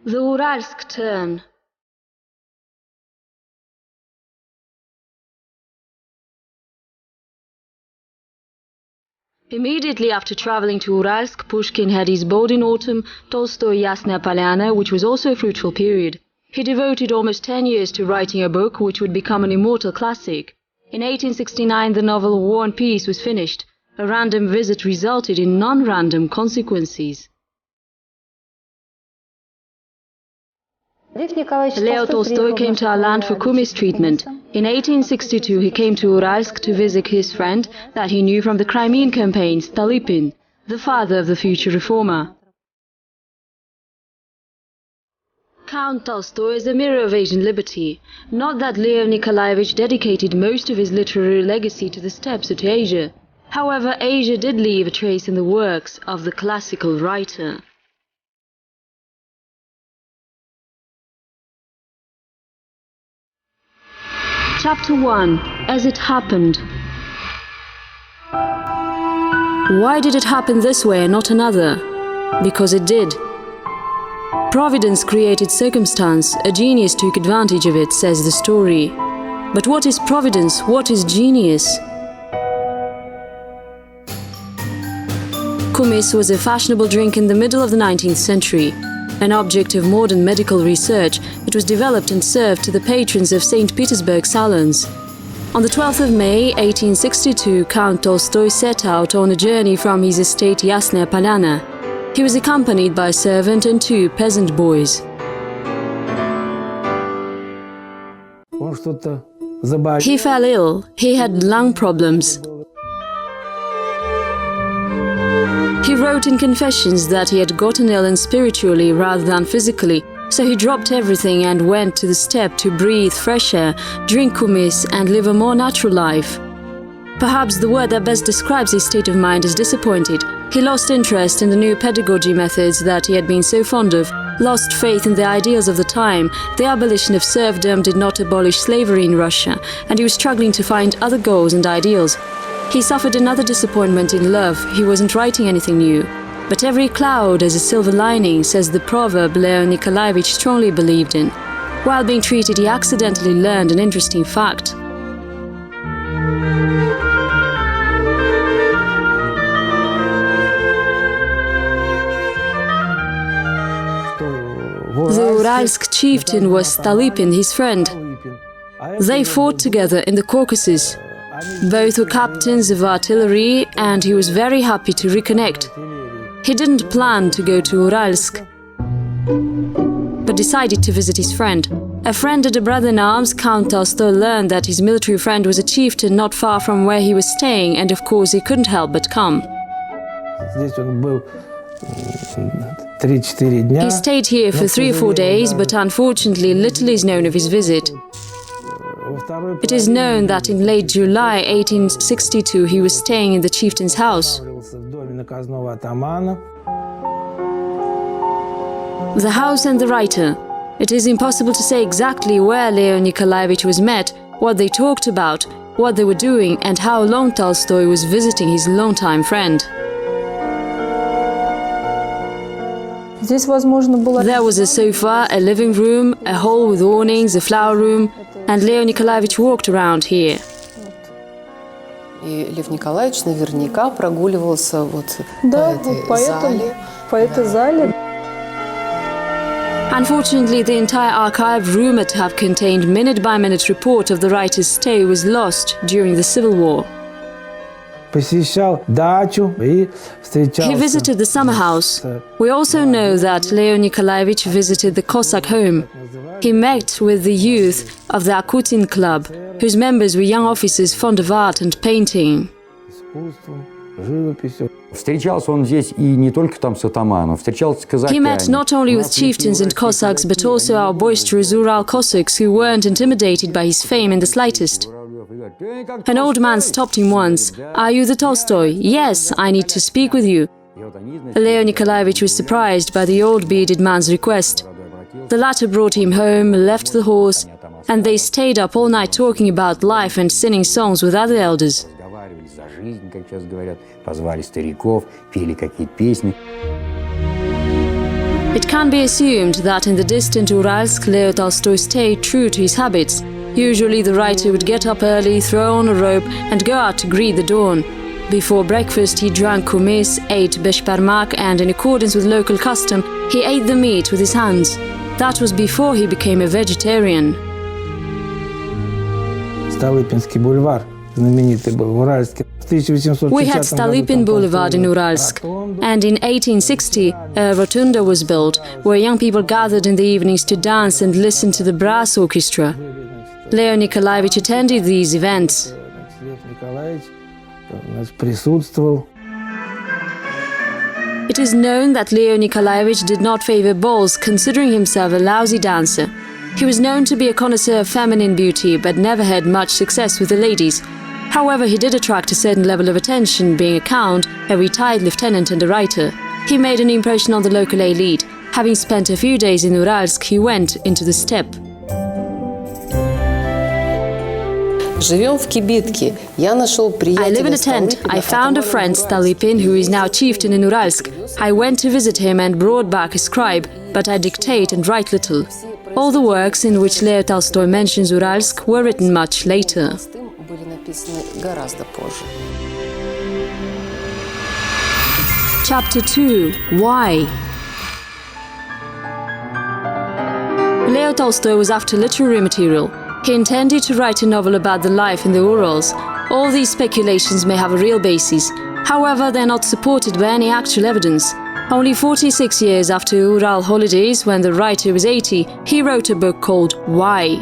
The Uralsk turn. Immediately after traveling to Uralsk, Pushkin had his boat in autumn, Tolstoy Yasnaya Polyana, which was also a fruitful period. He devoted almost 10 years to writing a book which would become an immortal classic. In 1869 the novel War and Peace was finished. A random visit resulted in non-random consequences. Leo Tolstoy came to our land for kumis treatment. In 1862 he came to Uralsk to visit his friend that he knew from the Crimean campaign, Stolypin, the father of the future reformer. Count Tolstoy is a mirror of Asian liberty. Not that Lev Nikolayevich dedicated most of his literary legacy to the steppes or to Asia. However, Asia did leave a trace in the works of the classical writer. Chapter 1. As it happened. Why did it happen this way and not another? Because it did. Providence created circumstance, a genius took advantage of it, says the story. But what is providence? What is genius? Kumis was a fashionable drink in the middle of the 19th century. An object of modern medical research, it was developed and served to the patrons of St. Petersburg salons. On the 12th of May, 1862, Count Tolstoy set out on a journey from his estate Yasnaya Polyana. He was accompanied by a servant and 2 peasant boys. He fell ill. He had lung problems. He wrote in confessions that he had gotten ill and spiritually rather than physically, so he dropped everything and went to the steppe to breathe fresh air, drink kumis and live a more natural life. Perhaps the word that best describes his state of mind is disappointed. He lost interest in the new pedagogy methods that he had been so fond of, lost faith in the ideals of the time. The abolition of serfdom did not abolish slavery in Russia, and he was struggling to find other goals and ideals. He suffered another disappointment in love. He wasn't writing anything new. But every cloud has a silver lining, says the proverb Lev Nikolayevich strongly believed in. While being treated, he accidentally learned an interesting fact. The Uralsk chieftain was Stolypin, his friend. They fought together in the Caucasus. Both were captains of artillery, and he was very happy to reconnect. He didn't plan to go to Uralsk, but decided to visit his friend. A friend and a brother-in-arms, Count Tolstoy learned that his military friend was a chieftain not far from where he was staying, and of course he couldn't help but come. He stayed here for 3 or 4 days, but unfortunately little is known of his visit. It is known that in late July 1862 he was staying in the chieftain's house. The house and the writer. It is impossible to say exactly where Lev Nikolayevich was met, what they talked about, what they were doing, and how long Tolstoy was visiting his longtime friend. There was a sofa, a living room, a hall with awnings, a flower room, and Lev Nikolayevich walked around here. И Лев Николаевич наверняка прогуливался вот по этой зале. Unfortunately, the entire archive, rumored to have contained minute-by-minute report of the writer's stay, was lost during the Civil War. He visited the summer house. We also know that Lev Nikolayevich visited the Cossack home. He met with the youth of the Akutin club, whose members were young officers fond of art and painting. He met not only with chieftains and Cossacks, but also our boisterous Ural Cossacks who weren't intimidated by his fame in the slightest. An old man stopped him once. "Are you the Tolstoy?" "Yes, I need to speak with you." Lev Nikolayevich was surprised by the old bearded man's request. The latter brought him home, left the horse, and they stayed up all night talking about life and singing songs with other elders. It can be assumed that in the distant Uralsk, Leo Tolstoy stayed true to his habits. Usually the writer would get up early, throw on a robe and go out to greet the dawn. Before breakfast he drank kumis, ate beshparmak and, in accordance with local custom, he ate the meat with his hands. That was before he became a vegetarian. Stolypinский бульвар, знаменитый был в Уральске. We had Stolypin Boulevard in Uralsk, and in 1860 a rotunda was built, where young people gathered in the evenings to dance and listen to the brass orchestra. Lev Nikolayevich attended these events. It is known that Lev Nikolayevich did not favor balls, considering himself a lousy dancer. He was known to be a connoisseur of feminine beauty, but never had much success with the ladies. However, he did attract a certain level of attention, being a count, a retired lieutenant and a writer. He made an impression on the local elite. Having spent a few days in Uralsk, he went into the steppe. I live in a tent. I found a friend, Stolypin, who is now chieftain in Uralsk. I went to visit him and brought back a scribe, but I dictate and write little. All the works in which Lev Tolstoy mentions Uralsk were written much later. Chapter 2. Why? Lev Tolstoy was after literary material. He intended to write a novel about the life in the Urals. All these speculations may have a real basis. However, they are not supported by any actual evidence. Only 46 years after Ural holidays, when the writer was 80, he wrote a book called Why?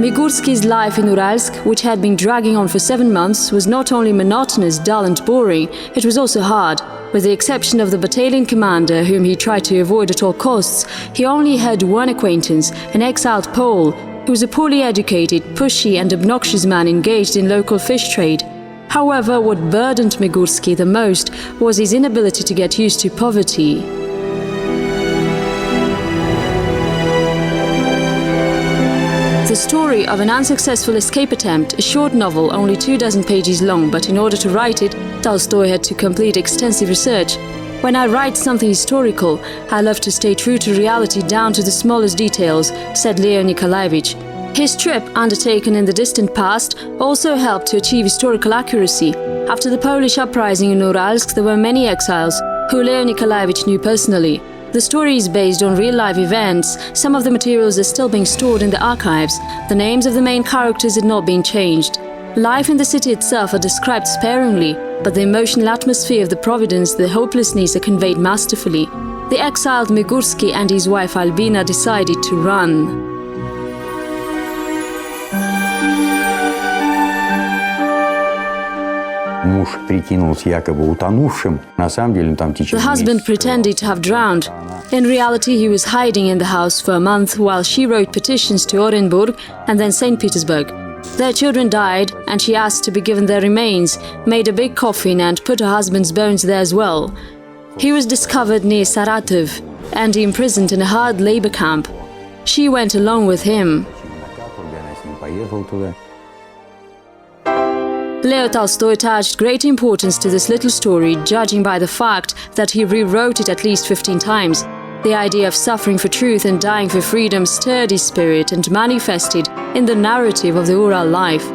Migursky's life in Uralsk, which had been dragging on for 7 months, was not only monotonous, dull and boring, it was also hard. With the exception of the battalion commander, whom he tried to avoid at all costs, he only had one acquaintance, an exiled Pole, who was a poorly educated, pushy and obnoxious man engaged in local fish trade. However, what burdened Migursky the most was his inability to get used to poverty. The story of an unsuccessful escape attempt, a short novel only 24 pages long, but in order to write it, Tolstoy had to complete extensive research. When I write something historical, I love to stay true to reality down to the smallest details, said Lev Nikolayevich. His trip, undertaken in the distant past, also helped to achieve historical accuracy. After the Polish uprising in Uralsk, there were many exiles, who Lev Nikolayevich knew personally. The story is based on real-life events. Some of the materials are still being stored in the archives. The names of the main characters had not been changed. Life in the city itself are described sparingly, but the emotional atmosphere of the providence, the hopelessness are conveyed masterfully. The exiled Migursky and his wife Albina decided to run. The husband pretended to have drowned. In reality, he was hiding in the house for a month while she wrote petitions to Orenburg and then St. Petersburg. Their children died, and she asked to be given their remains, made a big coffin and put her husband's bones there as well. He was discovered near Saratov and imprisoned in a hard labor camp. She went along with him. Leo Tolstoy attached great importance to this little story, judging by the fact that he rewrote it at least 15 times. The idea of suffering for truth and dying for freedom stirred his spirit and manifested in the narrative of the Ural life.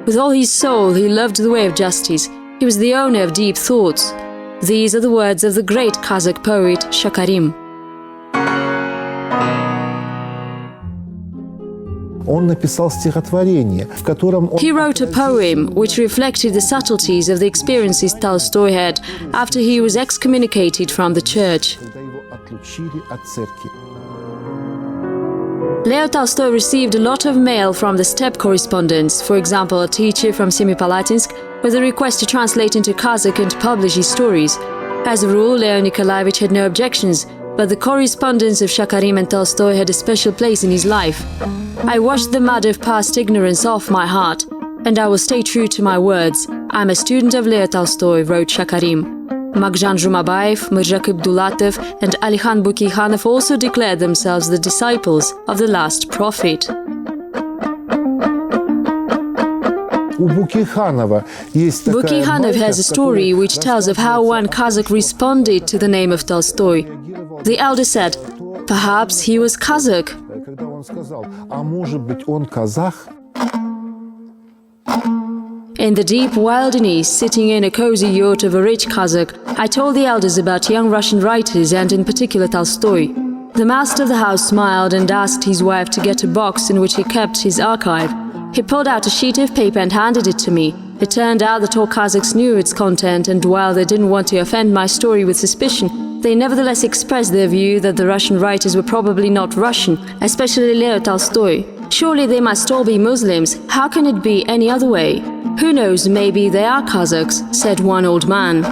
With all his soul, he loved the way of justice. He was the owner of deep thoughts. These are the words of the great Kazakh poet Shakarim. He wrote a poem which reflected the subtleties of the experiences Tolstoy had after he was excommunicated from the church. Leo Tolstoy received a lot of mail from the steppe correspondents, for example, a teacher from Semipalatinsk, with a request to translate into Kazakh and publish his stories. As a rule, Lev Nikolayevich had no objections, but the correspondence of Shakarim and Tolstoy had a special place in his life. I washed the mud of past ignorance off my heart, and I will stay true to my words. I'm a student of Lev Tolstoy, wrote Shakarim. Magjan Zhumabayev, Mirjak Abdulatov and Alikhan Bukikhanov also declared themselves the disciples of the last prophet. Bukhanov has a story which tells of how one Kazakh responded to the name of Tolstoy. The elder said, "Perhaps he was Kazakh." In the deep wilderness, sitting in a cozy yacht of a rich Kazakh, I told the elders about young Russian writers and in particular Tolstoy. The master of the house smiled and asked his wife to get a box in which he kept his archive. He pulled out a sheet of paper and handed it to me. It turned out that all Kazakhs knew its content, and while they didn't want to offend my story with suspicion, they nevertheless expressed their view that the Russian writers were probably not Russian, especially Leo Tolstoy. Surely they must all be Muslims. How can it be any other way? Who knows, maybe they are Kazakhs, said one old man.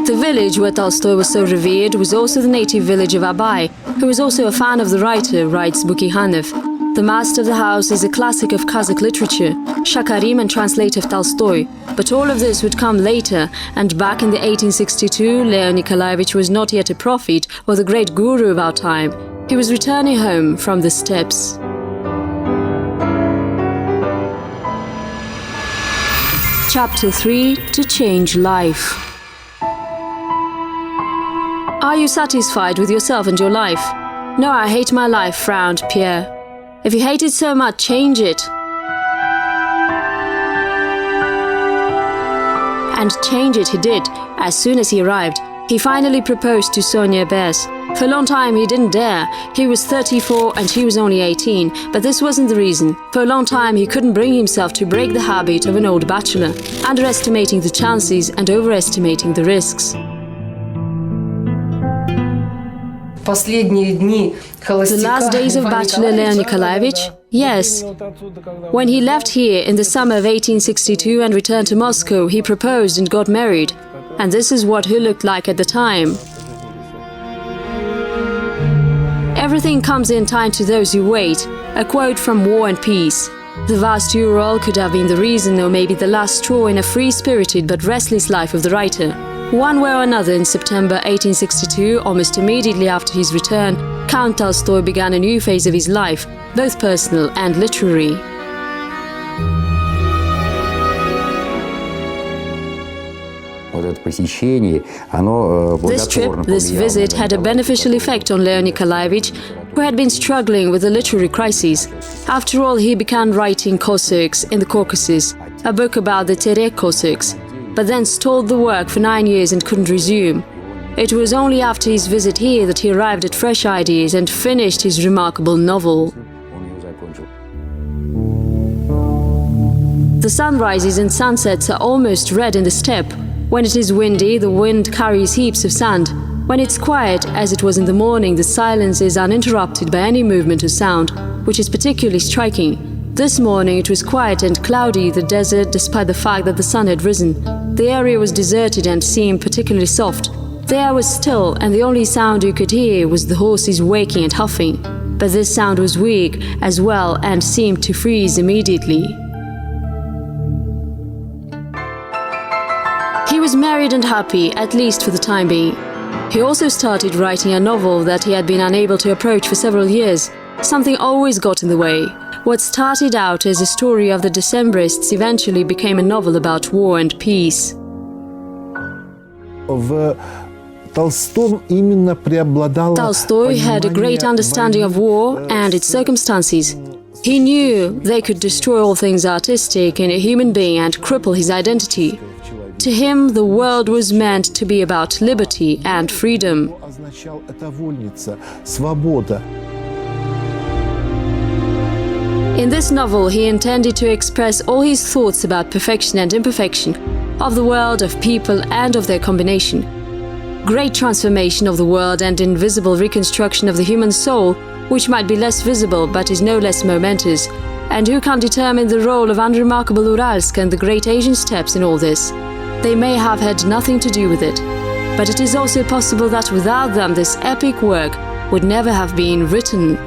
The village where Tolstoy was so revered was also the native village of Abai, who was also a fan of the writer, writes Bukhanov. The master of the house is a classic of Kazakh literature, Shakarim and translator of Tolstoy. But all of this would come later, and back in the 1862, Lev Nikolayevich was not yet a prophet or the great guru of our time. He was returning home from the steppes. Chapter 3: To Change Life. Are you satisfied with yourself and your life? No, I hate my life, frowned Pierre. If you hate it so much, change it. And change it he did, as soon as he arrived. He finally proposed to Sonia Bess. For a long time he didn't dare. He was 34 and she was only 18, but this wasn't the reason. For a long time he couldn't bring himself to break the habit of an old bachelor, underestimating the chances and overestimating the risks. The last days of bachelor Lev Nikolayevich? Yes. When he left here in the summer of 1862 and returned to Moscow, he proposed and got married. And this is what he looked like at the time. Everything comes in time to those who wait. A quote from War and Peace. The vast Ural could have been the reason or maybe the last straw in a free-spirited but restless life of the writer. One way or another, in September 1862, almost immediately after his return, Count Tolstoy began a new phase of his life, both personal and literary. This visit had a beneficial effect on Lev Nikolayevich, who had been struggling with a literary crisis. After all, he began writing Cossacks in the Caucasus, a book about the Terek Cossacks, but then stalled the work for 9 years and couldn't resume. It was only after his visit here that he arrived at fresh ideas and finished his remarkable novel. The sunrises and sunsets are almost red in the steppe. When it is windy, the wind carries heaps of sand. When it's quiet, as it was in the morning, the silence is uninterrupted by any movement or sound, which is particularly striking. This morning it was quiet and cloudy, the desert, despite the fact that the sun had risen. The area was deserted and seemed particularly soft. The air was still, and the only sound you could hear was the horses waking and huffing. But this sound was weak as well and seemed to freeze immediately. He was married and happy, at least for the time being. He also started writing a novel that he had been unable to approach for several years. Something always got in the way. What started out as a story of the Decembrists eventually became a novel about war and peace. Tolstoy had a great understanding of war and its circumstances. He knew they could destroy all things artistic in a human being and cripple his identity. To him, the world was meant to be about liberty and freedom. In this novel, he intended to express all his thoughts about perfection and imperfection, of the world, of people, and of their combination. Great transformation of the world and invisible reconstruction of the human soul, which might be less visible but is no less momentous. And who can determine the role of unremarkable Uralsk and the great Asian steppes in all this? They may have had nothing to do with it, but it is also possible that without them this epic work would never have been written.